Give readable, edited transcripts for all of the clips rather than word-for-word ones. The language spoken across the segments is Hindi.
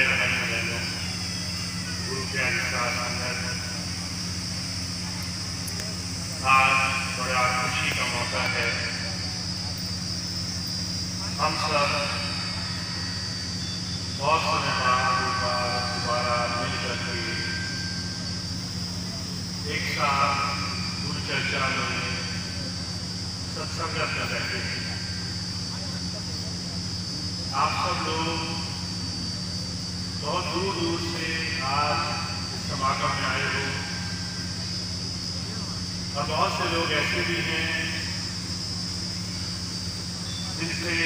प्यारे भाई बहनों, गुरु के अनुसार संगत, आज बड़ा खुशी का मौका है। हम सब बहुत समय बाद दोबारा मिलकर के एक साथ गुरु चर्चा में सत्संगत कर रहे थे। आप सब लोग बहुत दूर दूर से आज इस समागम में आए हो और बहुत से लोग ऐसे भी हैं जिनसे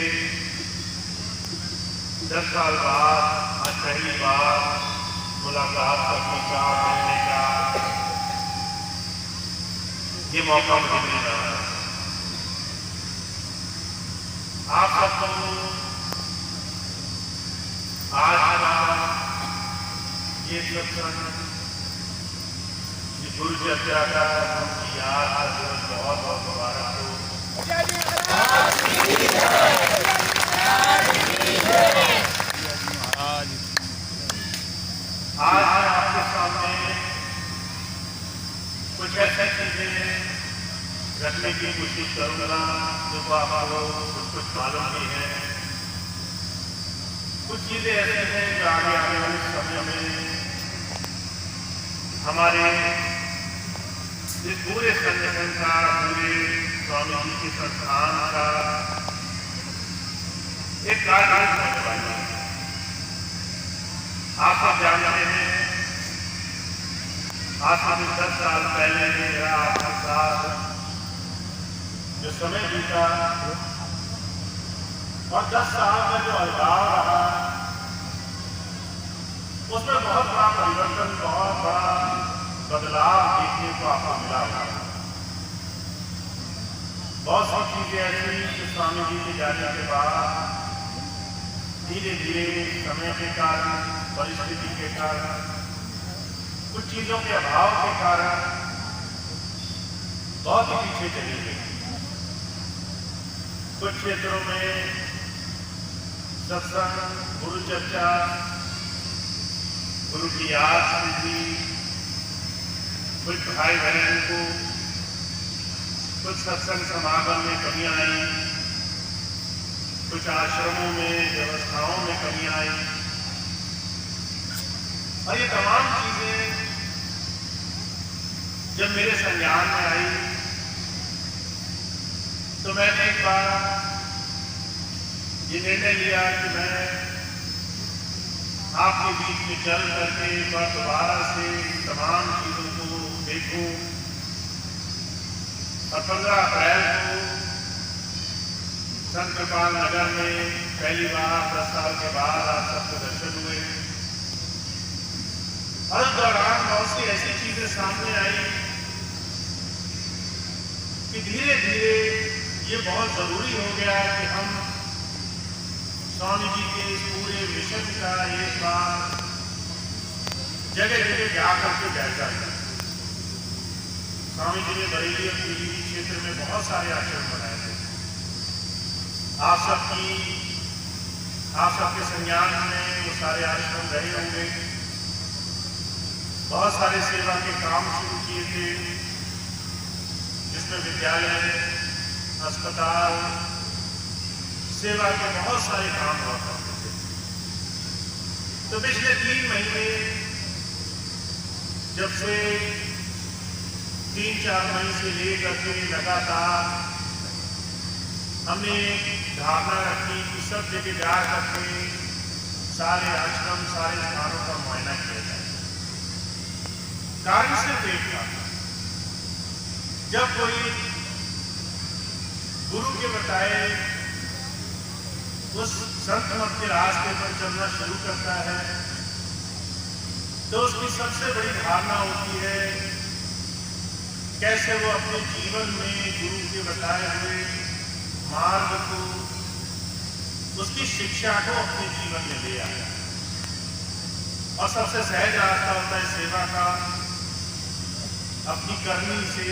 10 साल बाद आज पहली बार मुलाकात करने का, मिलने का ये मौका मुझे मिल रहा है। आप सबको आज का ये सत्संग, ये गुरु चर्चा का उनकी याद का दिवस बहुत बहुत मुबारक हो। आज मैं आपके सामने कुछ ऐसी चीजें रखने की कोशिश करूंगा जो आपको कुछ मालूम नहीं है। कुछ चीजें ऐसी हैं जो आगे आने वाले समय में हमारे इस पूरे संगठन का, पूरे स्वामी जी के संस्थान का एक कार्य होने वाला है। आप सब जानते हैं, आज से 10 साल पहले मेरा आपके साथ जो समय बीता और 10 साल का जो अलगाव रहा, उसमें बहुत बड़ा परिवर्तन, बहुत बड़ा बदलाव देखने को आपको मिला होगा। बहुत सी चीजें ऐसी जो स्वामी जी के जाने के बाद धीरे धीरे समय के कारण, परिस्थिति के कारण, कुछ चीजों के अभाव के कारण बहुत ही पीछे चली गई। कुछ क्षेत्रों में सत्संग, गुरु चर्चा, गुरु की याद स्मृति, कुछ भाई बहन को कुछ सत्संग समागम में कमियां आई, कुछ आश्रमों में, व्यवस्थाओं में कमियां आई। और ये तमाम चीजें जब मेरे संज्ञान में आई तो मैंने एक बार ये निर्णय लिया कि मैं आपके बीच में चल करके एक बार दोबारा से तमाम चीजों को देखूं। और 15 अप्रैल को संत कृपाल नगर में पहली बार 10 साल के बाद आप सबको दर्शन हुए। और उस दौरान बहुत सी ऐसी चीजें सामने आई कि धीरे धीरे ये बहुत जरूरी हो गया कि हम स्वामी जी के इस पूरे मिशन का एक बार जगह जगह जाकर के जायजा लिया। स्वामी जी ने बरेली और पीलीभीत क्षेत्र में बहुत सारे आश्रम बनाए थे। आप सबके संज्ञान में वो सारे आश्रम रहे होंगे। बहुत सारे सेवा के काम शुरू किए थे, जिसमें विद्यालय, अस्पताल, सेवा के बहुत सारे काम हुआ करते थे। तो पिछले 3 महीने, जब से 3-4 महीने से लेकर के लगातार हमने धारणा रखी कि सब जगह जा करके सारे आश्रम, सारे स्थानों का मुआयना किया जाए। कार्य सिर्फ एक था, जब कोई गुरु के बताए उस संत मत के रास्ते पर चलना शुरू करता है तो उसकी सबसे बड़ी धारणा होती है कैसे वो अपने जीवन में गुरु के बताए हुए मार्ग को, उसकी शिक्षा को अपने जीवन में ले आया। और सबसे सहज रास्ता होता है सेवा का। अपनी करनी से,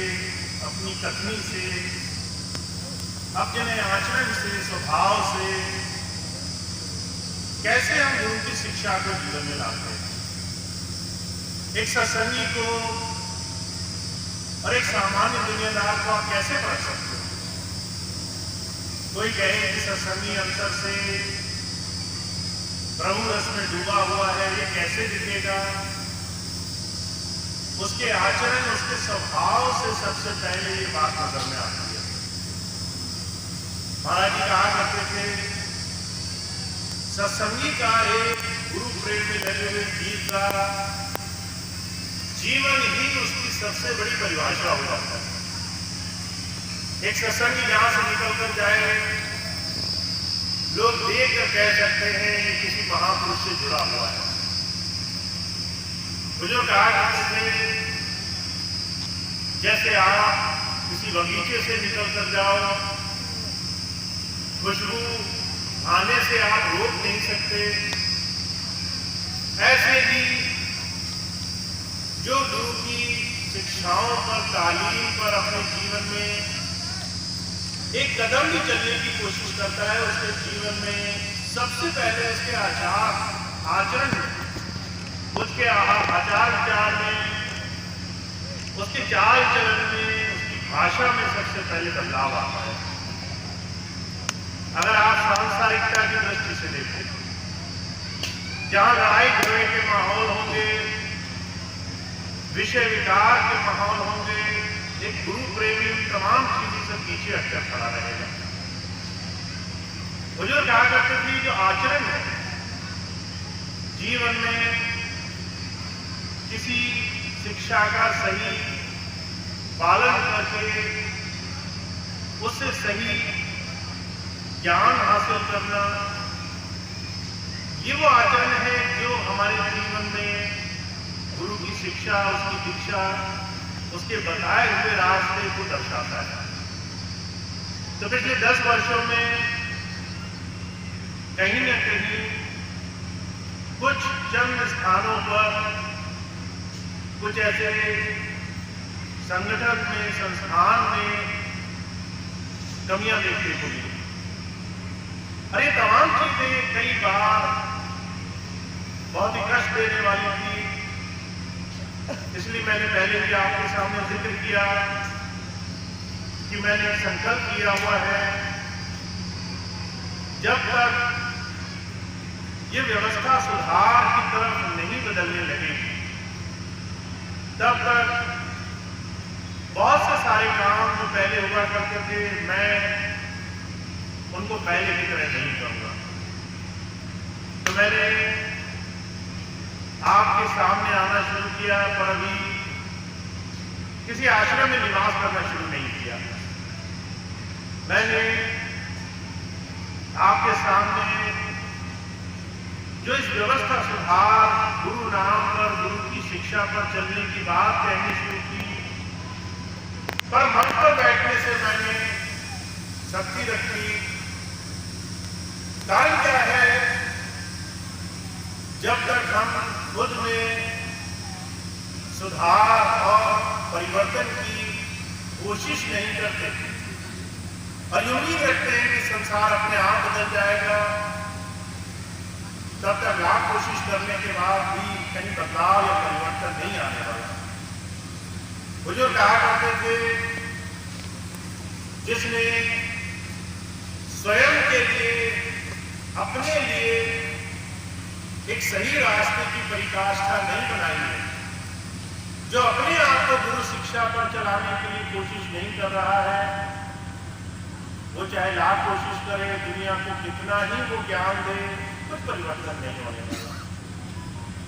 अपनी कथनी से, अपने आचरण से, स्वभाव से कैसे हम गुरु की शिक्षा को जीवन में लाते हैं। एक सत्संगी को और एक सामान्य दुनियादार को आप कैसे पढ़ सकते हो। कोई कहे कि सत्संगी अंतर से प्रभु रस में डूबा हुआ है, ये कैसे दिखेगा। उसके आचरण, उसके स्वभाव से सबसे पहले ये बात नजर में आती है। महाराज जी कहा करते थे, सत्संगी का एक गुरु प्रेम में लगे हुए जीव का जीवन ही उसकी सबसे बड़ी परिभाषा हो जाता है। एक सत्संगी जहां से निकलकर जाए, लोग देख कर कह सकते हैं ये किसी महापुरुष से जुड़ा हुआ है। बुजुर्ग कहा करते थे, जैसे आप किसी बगीचे से निकलकर जाओ, खुशबू आने से आप रोक नहीं सकते, ऐसे ही जो गुरु की शिक्षाओं पर, तालीम पर अपने जीवन में एक कदम भी चलने की कोशिश करता है, उसके जीवन में सबसे पहले उसके आचरण में, उसके आचार विचार में, उसके चाल चलन में, उसकी भाषा में सबसे पहले बदलाव आता है। अगर आप सांसारिकता की दृष्टि से देखें, जहां लड़ाई झगड़े के माहौल होंगे, विषय विकार के माहौल होंगे, एक गुरु प्रेमी तमाम चीजों से पीछे हटकर खड़ा रहेगा। बुजुर्ग कहा करते थे, जो आचरण है जीवन में, किसी शिक्षा का सही पालन करके उससे सही ज्ञान हासिल करना, ये वो आचरण है जो हमारे जीवन में गुरु की शिक्षा, उसकी दीक्षा, उसके बताए हुए रास्ते को दर्शाता है। तो पिछले 10 वर्षों में कहीं न कहीं कुछ चंद स्थानों पर कुछ ऐसे संगठन में, संस्थान में कमियां देखने को मिली। अरे तमाम चीजें कई बार बहुत ही कष्ट देने वाली थी, इसलिए मैंने पहले भी आपके सामने जिक्र किया कि मैंने संकल्प किया हुआ है, जब तक ये व्यवस्था सुधार की तरफ नहीं बदलने लगेगी, तब तक बहुत से सारे काम जो पहले हुआ करते थे, मैं उनको पहले की तरह नहीं करूंगा। तो मैंने आपके सामने आना शुरू किया, पर अभी किसी आश्रम में निवास करना शुरू नहीं किया। मैंने आपके सामने जो इस व्यवस्था सुधार, गुरु नाम पर, गुरु की शिक्षा पर चलने की बात कहनी शुरू की, पर मन पर बैठने से मैंने शक्ति रखी। कारण क्या है, जब तक हम खुद में सुधार और परिवर्तन की कोशिश नहीं करते और उम्मीद रखते हैं कि संसार अपने आप बदल जाएगा, तब तक लाख कोशिश करने के बाद भी कहीं बदलाव या परिवर्तन नहीं आने वाला। बुजुर्ग कहा करते थे, जिसने स्वयं के लिए, अपने लिए एक सही रास्ते की परिकाष्ठा नहीं बनाई है, जो अपने आप को गुरु शिक्षा पर चलाने के लिए कोशिश नहीं कर रहा है, वो चाहे लाख कोशिश करे, दुनिया को कितना ही वो ज्ञान दे, कुछ परिवर्तन नहीं होने वाला।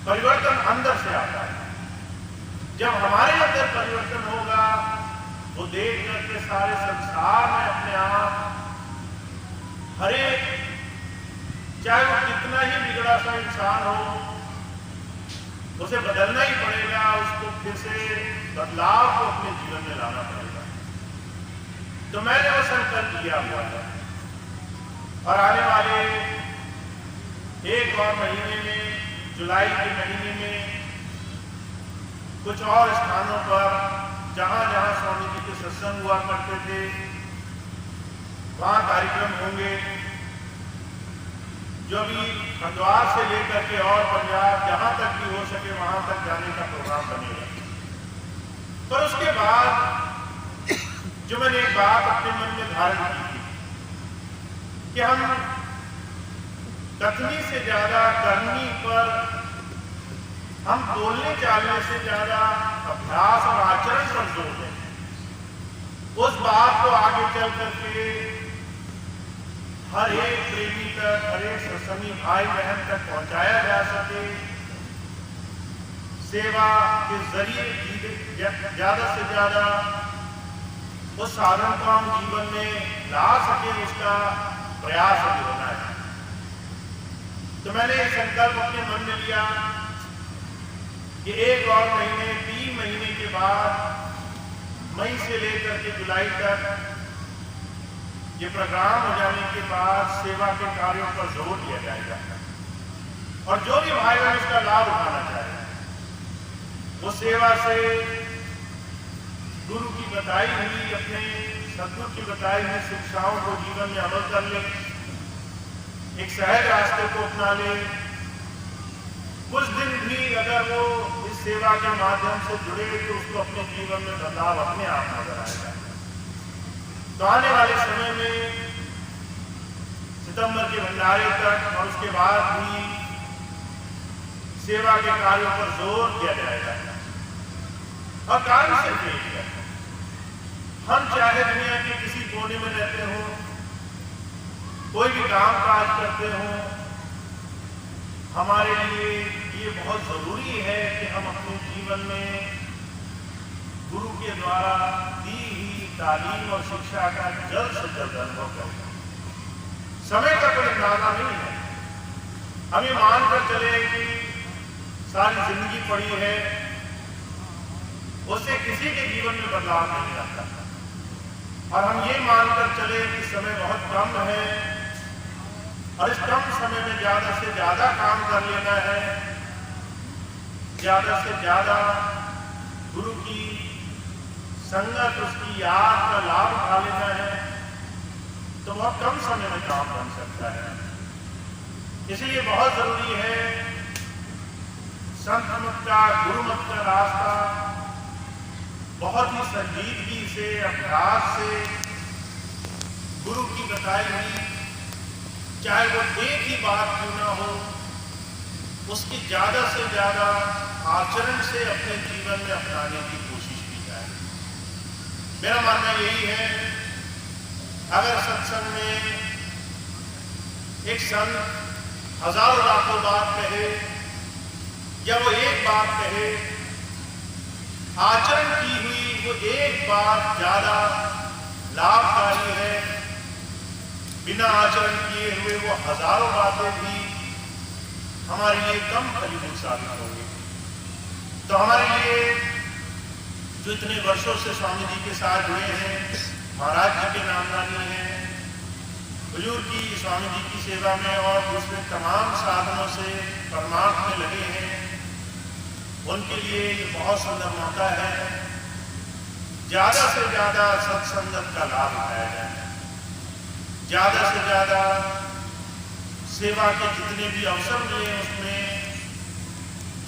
परिवर्तन अंदर से आता है। जब हमारे अंदर परिवर्तन होगा, वो देख करके सारे संसार में अपने आप, हर एक, चाहे वो कितना ही बिगड़ा सा इंसान हो, उसे बदलना ही पड़ेगा, उसको फिर से बदलाव को अपने जीवन में लाना पड़ेगा। तो मैंने वो संकल्प लिया हुआ है और आने वाले एक और महीने में, जुलाई के महीने में, कुछ और स्थानों पर जहां जहां स्वामी जी के सत्संग हुआ करते थे, वहां कार्यक्रम होंगे। जो भी हरिद्वार से लेकर के और पंजाब जहां तक भी हो सके वहां तक जाने का प्रोग्राम बनेगा। पर उसके बाद जो मैंने एक बात अपने मन में धारण की थी कि हम कथनी से ज्यादा करनी पर, हम बोलने चालने से ज्यादा अभ्यास और आचरण पर जोर दें, उस बात को आगे चल करके हर एक प्रेमी तक, हर एक सत्संगी भाई बहन तक पहुंचाया जा सके, सेवा के जरिए ज्यादा से ज्यादा उस साधन को हम जीवन में ला सके, उसका प्रयास अभी होना है। तो मैंने एक संकल्प अपने मन में लिया कि एक और महीने, 3 महीने के बाद, मई से लेकर के जुलाई तक ये प्रोग्राम हो जाने के बाद सेवा के कार्यों पर जोर दिया जाएगा। और जो भी भाई बहन इसका लाभ उठाना चाहे वो सेवा से गुरु की बताई हुई, अपने सदगुरु की बताई हुई शिक्षाओं को जीवन में अमल कर ले, एक सहज रास्ते को अपना ले। कुछ दिन भी अगर वो इस सेवा के माध्यम से जुड़े तो उसको अपने जीवन में बदलाव अपने आप नजर आएगा। तो आने वाले समय में सितंबर के भंडारे तक और उसके बाद भी सेवा के कार्यों पर जोर दिया जाएगा। और कार्य से एक है, हम चाहे दुनिया के किसी कोने में रहते हो, कोई भी काम काज करते हो, हमारे लिए ये बहुत जरूरी है कि हम अपने जीवन में गुरु के द्वारा दी हुई तालीम और शिक्षा का जल्द से जल्द अनुभव करें। समय का कोई अंदाजा नहीं है। हम ये मानकर चले कि सारी जिंदगी पड़ी है, उससे किसी के जीवन में बदलाव नहीं आता। और हम ये मानकर चले कि समय बहुत कम है और इस कम समय में ज्यादा से ज्यादा काम कर लेना है, ज्यादा से ज्यादा गुरु की संगत, उसकी याद का लाभ उठा लेना है, तो बहुत कम समय में काम बन सकता है। इसलिए बहुत जरूरी है संत मत का, गुरु मत का रास्ता बहुत ही संजीदगी से, अभ्यास से, गुरु की बताई हुई, चाहे वो एक ही बात क्यों ना हो, उसकी ज्यादा से ज्यादा आचरण से अपने जीवन में अपनाने की कोशिश की जाए। मेरा मानना यही है, अगर सत्संग में एक संत हजारों लाखों बात कहे या वो एक बात कहे, आचरण की हुई वो एक बात ज्यादा लाभकारी है। बिना आचरण किए हुए वो हजारों बातें भी हमारे लिए कम फलीभूत साबित होंगी। तो हमारे लिए जो इतने वर्षों से स्वामी जी के साथ जुड़े हैं, महाराज जी के नामदानी हैं, हुजूर की, स्वामी जी की सेवा में और दूसरे तमाम साधनों से परमार्थ में लगे हैं, उनके लिए ये बहुत सुंदर मौका है। ज्यादा से ज्यादा सत्संगत का लाभ उठाया जाए, ज्यादा से ज्यादा सेवा के जितने भी अवसर मिले उसमें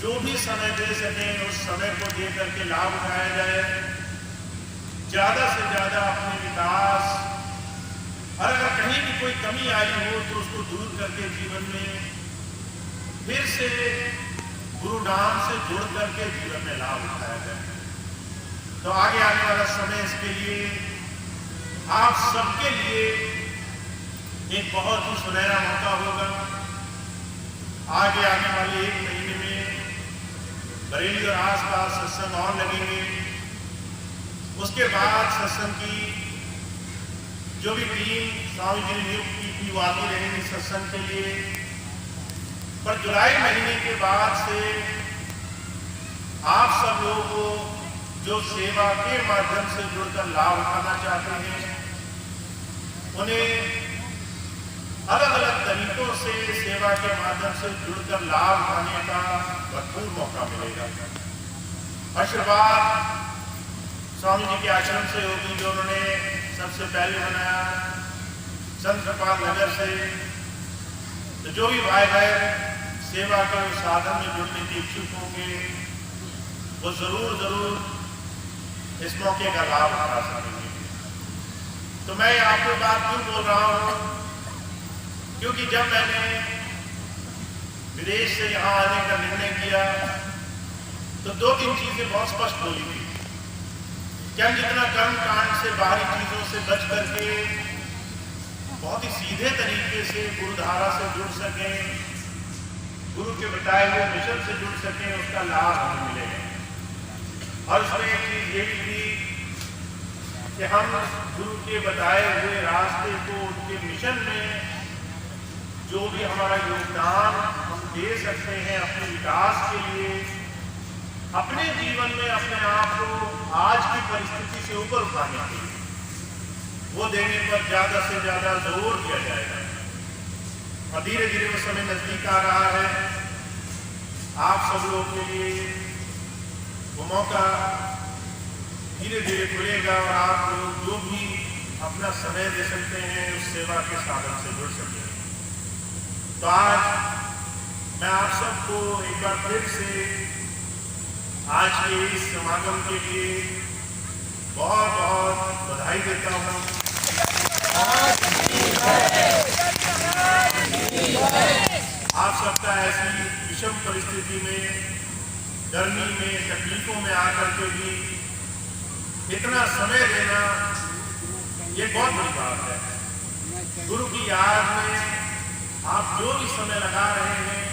जो भी समय दे सकें उस समय को दे करके लाभ उठाया जाए। ज्यादा से ज्यादा अपने विकास, और अगर कहीं भी कोई कमी आई हो तो उसको दूर करके जीवन में फिर से गुरु नाम से जुड़ करके जीवन में लाभ उठाया जाए। तो आगे आने वाला समय इसके लिए आप सबके लिए एक बहुत ही सुनहरा मौका होगा। आगे आने वाले 1 महीने में बरेली और आसपास सत्संग और लगेंगे। उसके बाद सत्संग की जो भी टीम स्वामी जी ने नियुक्त की थी वो आती रहेंगी सत्संग के लिए। पर जुलाई महीने के बाद से आप सब लोगों को जो सेवा के माध्यम से जुड़कर लाभ उठाना चाहते हैं, उन्हें अलग अलग तरीकों से सेवा के माध्यम से जुड़कर लाभ उठाने का भरपूर मौका मिलेगा। आशीर्वाद स्वामी जी के आश्रम से होगी, जो उन्होंने सबसे पहले बनाया, संत कृपाल नगर से तो जो भी भाई बहन सेवा के साधन में जुड़ने के इच्छुक होंगे वो जरूर इस मौके का लाभ उठा सकेंगे। तो मैं आपको बात क्यों बोल रहा हूं, क्योंकि जब मैंने विदेश से यहाँ आने का निर्णय किया तो 2-3 चीजें बहुत स्पष्ट बोली थी कि हम जितना कर्म कांड से बाहरी चीजों से बच करके बहुत ही सीधे तरीके से गुरुधारा से जुड़ सकें, गुरु के बताए हुए मिशन से जुड़ सकें, उसका लाभ हमें मिलेगा। और उसमें एक चीज ये भी थी कि हम गुरु के बताए हुए रास्ते को, उनके मिशन में जो भी हमारा योगदान हम दे सकते हैं अपने विकास के लिए, अपने जीवन में अपने आप को आज की परिस्थिति से ऊपर उठाने के लिए, वो देने पर ज्यादा से ज्यादा जोर दिया जाएगा। और धीरे धीरे वो समय नजदीक आ रहा है। आप सब लोगों के लिए वो मौका धीरे धीरे खुलेगा और आप लोग जो भी अपना समय दे सकते हैं उस सेवा के साधन से जुड़ सकेंगे। तो आज मैं आप सबको एक बार फिर से आज के इस समागम के लिए बहुत बहुत बधाई देता हूँ। आप सबका ऐसी विषम परिस्थिति में, गर्मी में, तकलीफों में आकर के भी इतना समय देना ये बहुत बड़ी बात है। गुरु की याद में आप जो भी समय लगा रहे हैं,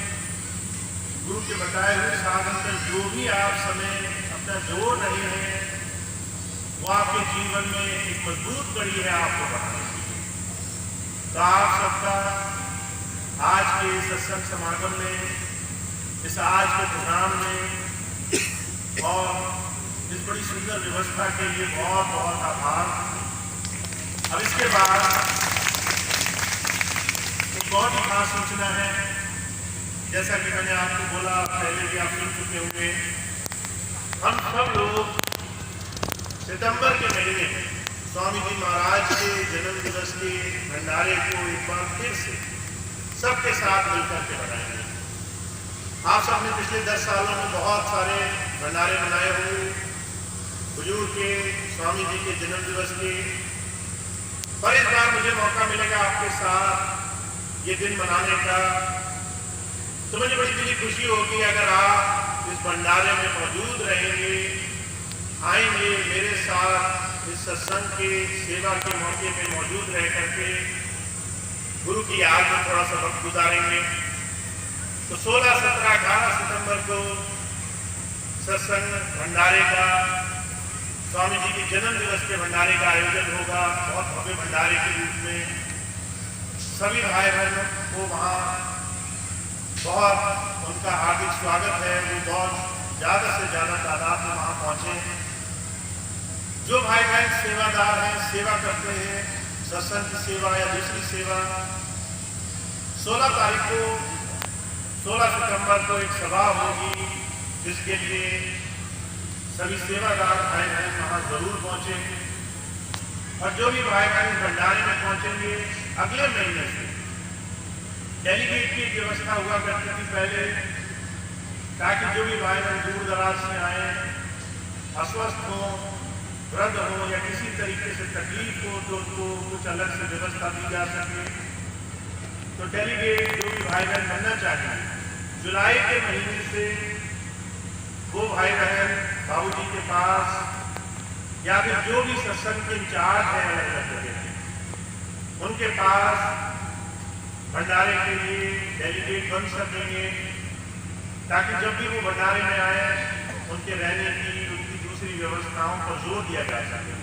गुरु के बताए हुए साधन पर जो भी आप समय अपना जोड़ रहे हैं, वो आपके जीवन में एक मजबूत कड़ी है आपको बढ़ाने की। तो आप सबका आज के सत्संग समागम में, इस आज के प्रोग्राम में और इस बड़ी सुंदर व्यवस्था के लिए बहुत बहुत आभार। अब इसके बाद एक बहुत ही खास सूचना है। जैसा कि मैंने आपको बोला, पहले भी आप सुन चुके होंगे, हम सब लोग सितंबर के महीने में स्वामी जी महाराज के जन्म दिवस के भंडारे को एक बार फिर से सबके साथ मिलकर के बनाएंगे। आप सबने पिछले 10 सालों में बहुत सारे भंडारे बनाए हुए, बुजुर्ग के, स्वामी जी के जन्म दिवस के, पर इस बार मुझे मौका मिलेगा आपके साथ ये दिन मनाने का। तो मुझे बड़ी दिली खुशी होगी अगर आप इस भंडारे में मौजूद रहेंगे, आएंगे मेरे साथ इस सत्संग के सेवा के मौके पे मौजूद रह करके गुरु की याद में थोड़ा सा वक्त गुजारेंगे। तो 16, 17, 18 सितंबर को सत्संग भंडारे का, स्वामी जी के जन्म दिवस के भंडारे का आयोजन होगा। बहुत भव्य भंडारे के रूप में सभी भाई बहनों को वहाँ बहुत उनका हार्दिक स्वागत है। वो बहुत ज्यादा से ज्यादा तादाद में वहाँ पहुंचे। जो भाई बहन सेवादार हैं, सेवा करते हैं, सत्संग की सेवा या दूसरी सेवा, 16 तारीख को, 16 सितंबर को एक सभा होगी जिसके लिए सभी सेवादार भाई बहन वहाँ जरूर पहुंचेंगे। और जो भी भाई बहन भंडारे में पहुंचेंगे, अगले महीने से डेलीगेट की व्यवस्था हुआ करती थी पहले, ताकि जो भी भाई बहन दूर दराज से आए, अस्वस्थ हो, वृद्ध हो या किसी तरीके से तकलीफ हो तो उनको कुछ अलग से व्यवस्था दी जा सके। तो डेलीगेट जो भी भाई बहन बनना चाहिए, जुलाई के महीने से वो भाई बहन बाबूजी के पास या फिर जो भी सत्संग के इंचार्ज है अलग अलग जगह, उनके पास भंडारे के लिए डेलीगेट बन सकेंगे, ताकि जब भी वो भंडारे में आए उनके रहने की, उनकी दूसरी व्यवस्थाओं पर जोर दिया जा सके,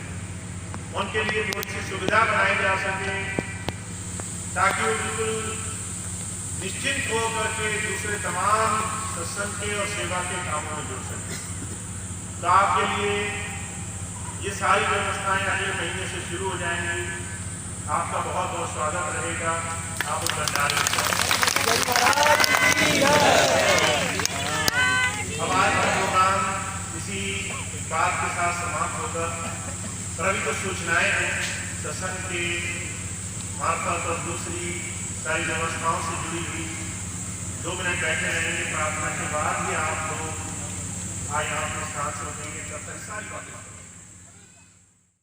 उनके लिए बहुत सी सुविधा बनाई जा सके, ताकि वो बिल्कुल निश्चिंत हो करके दूसरे तमाम सत्संग के और सेवा के कामों में जुड़ सके। तो आपके लिए ये सारी व्यवस्थाएं अगले महीने से शुरू हो जाएंगी। आपका बहुत बहुत स्वागत रहेगा। आप उस भंडारे में अब आज का प्रोग्राम इसी बात के साथ समाप्त होगा। पर अभी तो सूचनाएं हैं सत्संग के मार्फत और दूसरी सारी व्यवस्थाओं से जुड़ी हुई 2 मिनट बैठे रहेंगे, प्रार्थना के बाद ही आप लोग यहाँ अपने स्थान से उठेंगे, तब तक सारी बातें